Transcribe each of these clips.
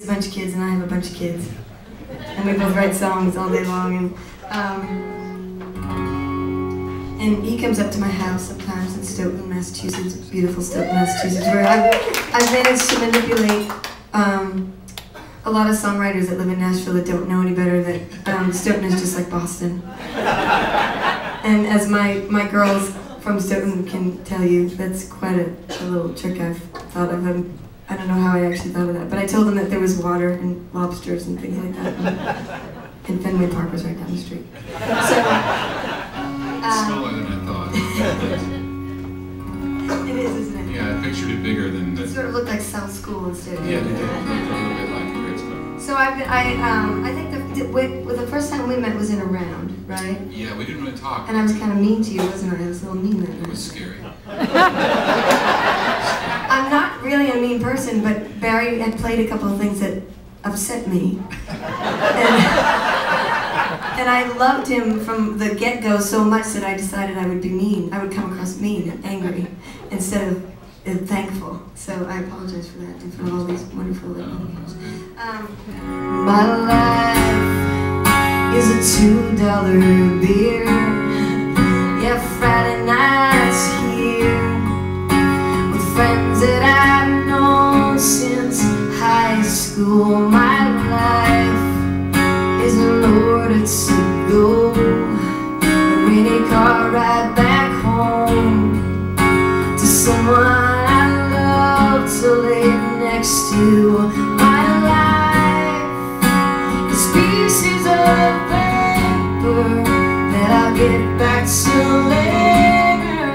A bunch of kids and I have a bunch of kids, and we both write songs all day long. And he comes up to my house sometimes in Stoughton, Massachusetts, beautiful Stoughton, Massachusetts, where I've managed to manipulate a lot of songwriters that live in Nashville that don't know any better that Stoughton is just like Boston. And as my girls from Stoughton can tell you, that's quite a little trick I've thought of. I don't know how I actually thought of that, but I told them that there was water and lobsters and things like that. And Fenway Park was right down the street. So, smaller than I thought. It is, isn't it? Yeah, I pictured it bigger than that. It sort of looked like South School instead. Yeah, they did. They looked a little bit like the grade school. So I think the first time we met was in a round, right? Yeah, we didn't really talk. And I was kind of mean to you, wasn't I? I was a little mean that night. It was scary. I'm not really a mean person, but Barry had played a couple of things that upset me. And I loved him from the get-go so much that I decided I would be mean. I would come across mean and angry instead of thankful. So I apologize for that and for all these wonderful things. My life is a $2 beer. Yeah, Friday nights here with friends that I've known since high school. My life is in order to go. A rainy car ride back home to someone I love to lay next to. My life is pieces of paper that I'll get back to later.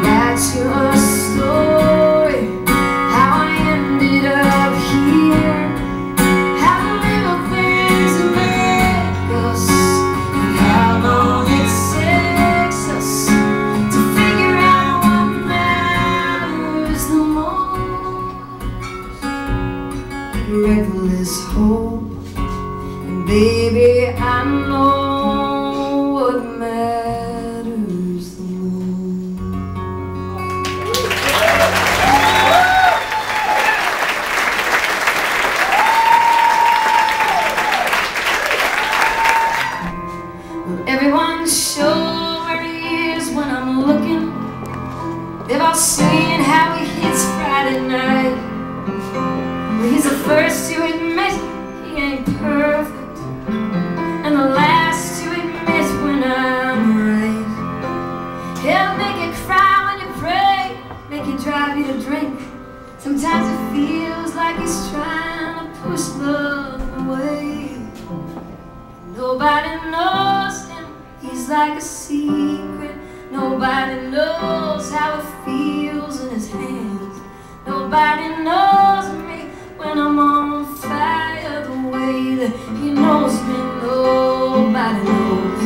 Write you a story how I ended up here, how the little things that make us, and how long it takes us to figure out what matters the most. Reckless hope, and baby, I know what matters the most. Well, everyone's sure where he is when I'm looking. They've all seen how he hits Friday night. Well, he's the first to admit he ain't perfect, and the last to admit when I'm right. He'll make you cry when you pray, make you drive you to drink. Sometimes it feels like he's trying to push love away. Nobody knows him, he's like a secret. Nobody knows how it feels in his hands. Nobody knows me when I'm on fire the way that he knows me. Nobody knows.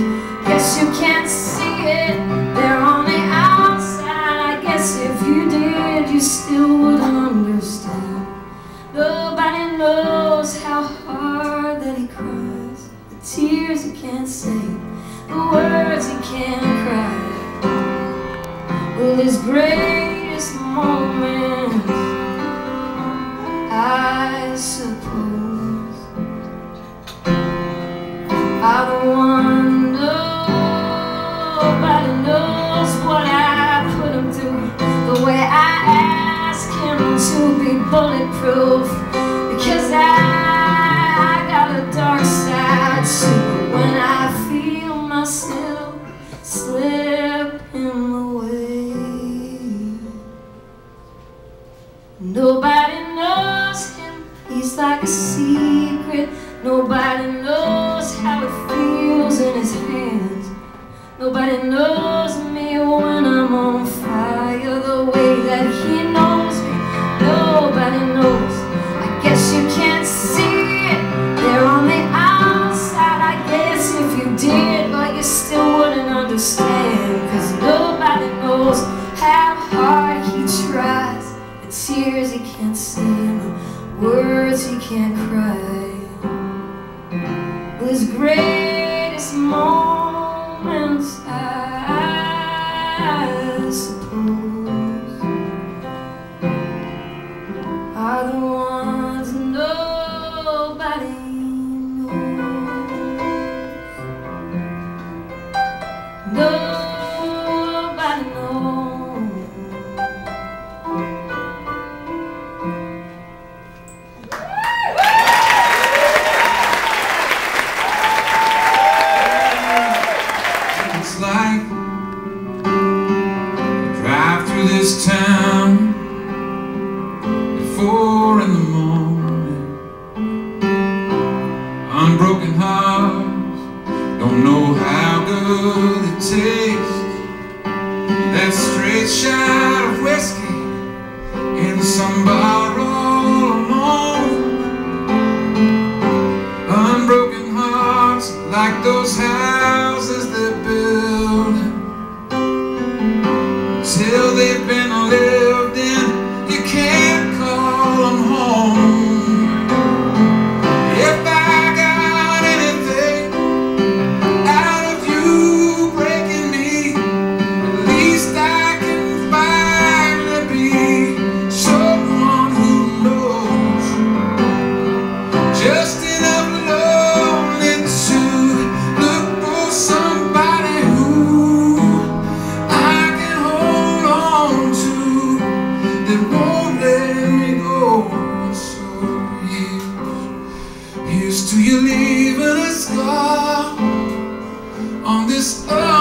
Guess you can't see it, they're on the outside. I guess if you did, you still wouldn't understand. Nobody knows how hard that he cries, the tears he can't say, the words he can't cry. Well, his greatest moments, I suppose, are the one nobody knows what I put him through, the way I ask him to be bulletproof, because I got a dark side too. When I feel myself slipping away, nobody knows him, he's like a secret. Nobody knows how it feels in his hands. Nobody knows me when I'm on fire the way that he knows me. Nobody knows. I guess you can't see it, they're on the outside. I guess if you did, but you still wouldn't understand, 'cause nobody knows how hard he tries, the tears he can't say, the words he can't cry. His greatest moments, I suppose, are the ones nobody those houses they build till they've been lived in, you can't call them home. If I got anything out of you breaking me, at least I can finally be someone who knows just enough lonely to look for somebody who I can hold on to, that won't let me go. So here's to you leaving a scar on this earth.